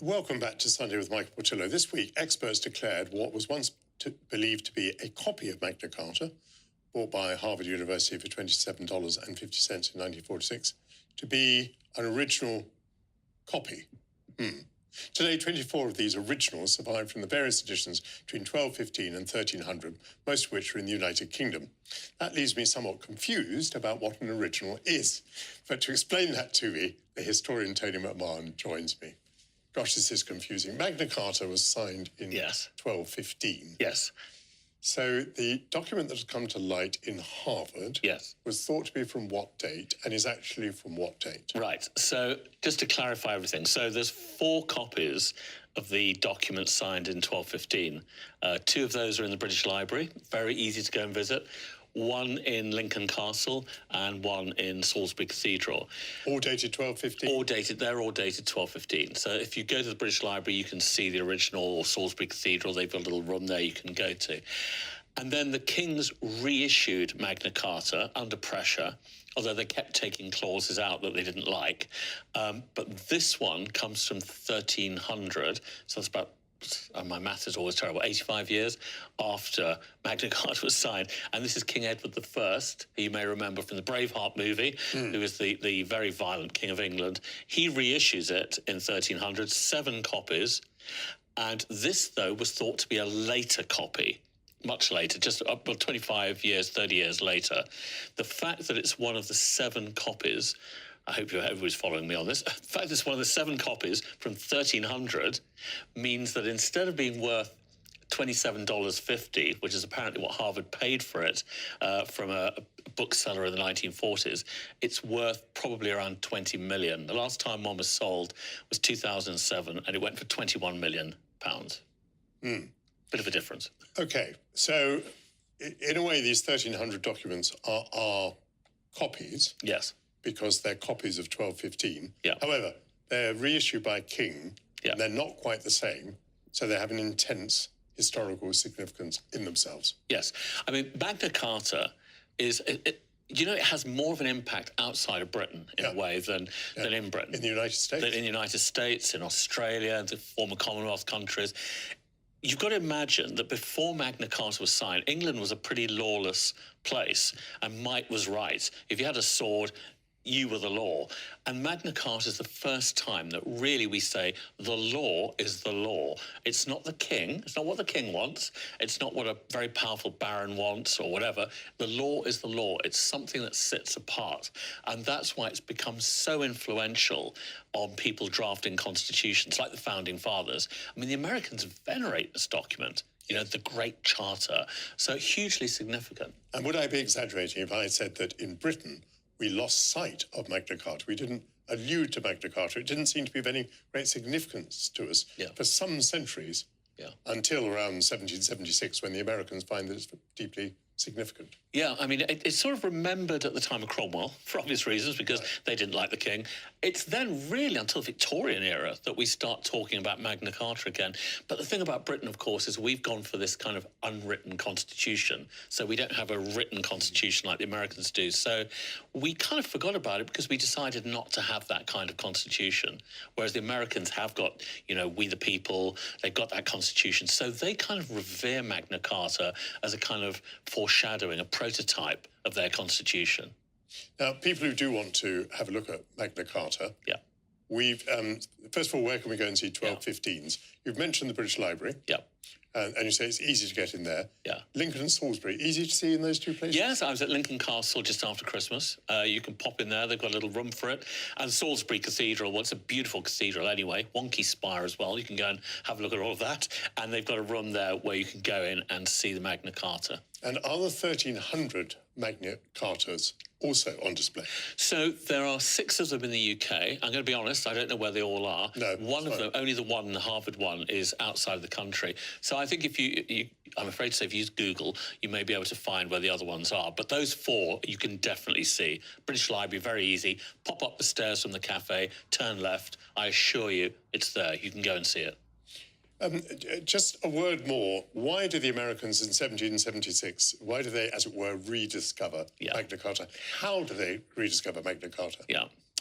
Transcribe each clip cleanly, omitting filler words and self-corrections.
Welcome back to Sunday with Michael Portillo. This week, experts declared what was once believed to be a copy of Magna Carta, bought by Harvard University for $27.50 in 1946, to be an original copy. Today, 24 of these originals survived from the various editions between 1215 and 1300, most of which are in the United Kingdom. That leaves me somewhat confused about what an original is. But to explain that to me, the historian Tony McMahon joins me. Gosh, this is confusing. Magna Carta was signed in 1215. Yes. So the document that has come to light in Harvard was thought to be from what date and is actually from what date? Right. So just to clarify everything. So there's 4 copies of the document signed in 1215. 2 of those are in the British Library. Very easy to go and visit. 1 in Lincoln Castle and 1 in Salisbury Cathedral. All dated 1215? They're all dated 1215. So if you go to the British Library, you can see the original, or Salisbury Cathedral. They've got a little room there you can go to. And then the Kings reissued Magna Carta under pressure, although they kept taking clauses out that they didn't like. But this one comes from 1300, so it's about, my math is always terrible, 85 years after Magna Carta was signed. And this is King Edward I, who you may remember from the Braveheart movie, who was the very violent King of England. He reissues it in 1300, 7 copies. And this, though, was thought to be a later copy, much later, just up 25 years, 30 years later. The fact that it's one of the 7 copies, I hope everybody's following me on this. The fact it's one of the 7 copies from 1300 means that instead of being worth $27.50, which is apparently what Harvard paid for it from a bookseller in the 1940s, it's worth probably around 20 million. The last time one was sold was 2007, and it went for 21 million pounds. Bit of a difference. Okay, so in a way, these 1300 documents are copies. Yes. Because they're copies of 1215. Yeah. However, they're reissued by King, and they're not quite the same, so they have an intense historical significance in themselves. Yes. I mean, Magna Carta is, it has more of an impact outside of Britain in a way than in Britain. In the United States. In the United States, in Australia, the former Commonwealth countries. You've got to imagine that before Magna Carta was signed, England was a pretty lawless place, and might was right. If you had a sword, you were the law. And Magna Carta is the first time that really we say the law is the law. It's not the king. It's not what the king wants. It's not what a very powerful baron wants or whatever. The law is the law. It's something that sits apart. And that's why it's become so influential on people drafting constitutions, like the Founding Fathers. I mean, the Americans venerate this document. You know, the Great Charter. So hugely significant. And would I be exaggerating if I said that in Britain, we lost sight of Magna Carta? We didn't allude to Magna Carta. It didn't seem to be of any great significance to us for some centuries, until around 1776, when the Americans find that it's deeply significant. Yeah, I mean, it's sort of remembered at the time of Cromwell, for obvious reasons, because they didn't like the king. It's then really until the Victorian era that we start talking about Magna Carta again. But the thing about Britain, of course, is we've gone for this kind of unwritten constitution. So we don't have a written constitution like the Americans do. So we kind of forgot about it because we decided not to have that kind of constitution. Whereas the Americans have got, you know, we the people, they've got that constitution. So they kind of revere Magna Carta as a kind of foreshadowing, a prototype of their constitution. Now, people who do want to have a look at Magna Carta, we've, first of all, where can we go and see 1215s? You've mentioned the British Library. And you say it's easy to get in there. Lincoln and Salisbury, easy to see in those 2 places? Yes, I was at Lincoln Castle just after Christmas. You can pop in there. They've got a little room for it. And Salisbury Cathedral, well, it's a beautiful cathedral anyway. Wonky spire as well. You can go and have a look at all of that. And they've got a room there where you can go in and see the Magna Carta. And are the 1300 Magna Cartas also on display? So there are 6 of them in the UK. I'm going to be honest, I don't know where they all are. No, one of them, only the one, the Harvard one, is outside of the country. So I think if you I'm afraid to say if you use Google, you may be able to find where the other ones are. But those 4 you can definitely see. British Library, very easy. Pop up the stairs from the cafe, turn left. I assure you, it's there. You can go and see it. Just a word more. Why do the Americans in 1776, why do they, as it were, rediscover Magna Carta? How do they rediscover Magna Carta?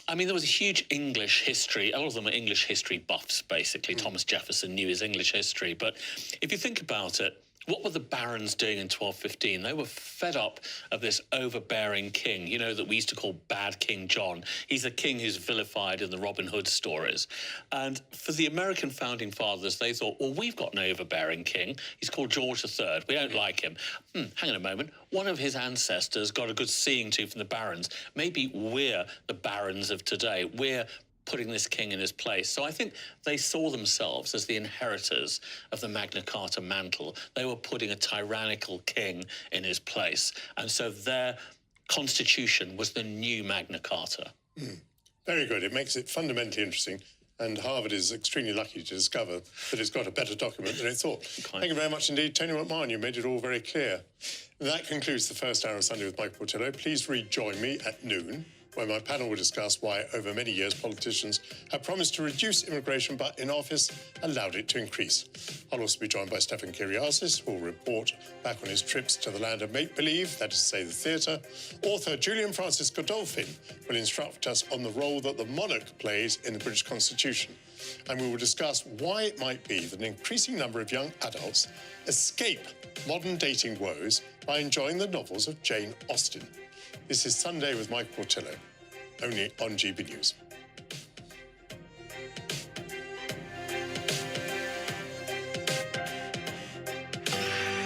I mean, there was a huge English history. A lot of them are English history buffs, basically. Thomas Jefferson knew his English history. But if you think about it, what were the barons doing in 1215? They were fed up of this overbearing king, you know, that we used to call Bad King John. He's the king who's vilified in the Robin Hood stories. And for the American founding fathers, they thought, well, we've got an overbearing king. He's called George III. We don't like him. Hang on a moment. One of his ancestors got a good seeing to from the barons. Maybe we're the barons of today. We're putting this king in his place. So I think they saw themselves as the inheritors of the Magna Carta mantle. They were putting a tyrannical king in his place. And so their constitution was the new Magna Carta. Very good. It makes it fundamentally interesting. And Harvard is extremely lucky to discover that it's got a better document than it thought. Thank you very much indeed, Tony McMahon. You made it all very clear. That concludes the first hour of Sunday with Michael Portillo. Please rejoin me at noon, where my panel will discuss why, over many years, politicians have promised to reduce immigration, but in office allowed it to increase. I'll also be joined by Stefan Kyriazis, who will report back on his trips to the land of make-believe, that is to say the theatre. Author Julian Francis Godolphin will instruct us on the role that the monarch plays in the British Constitution. And we will discuss why it might be that an increasing number of young adults escape modern dating woes by enjoying the novels of Jane Austen. This is Sunday with Michael Portillo, only on GB News.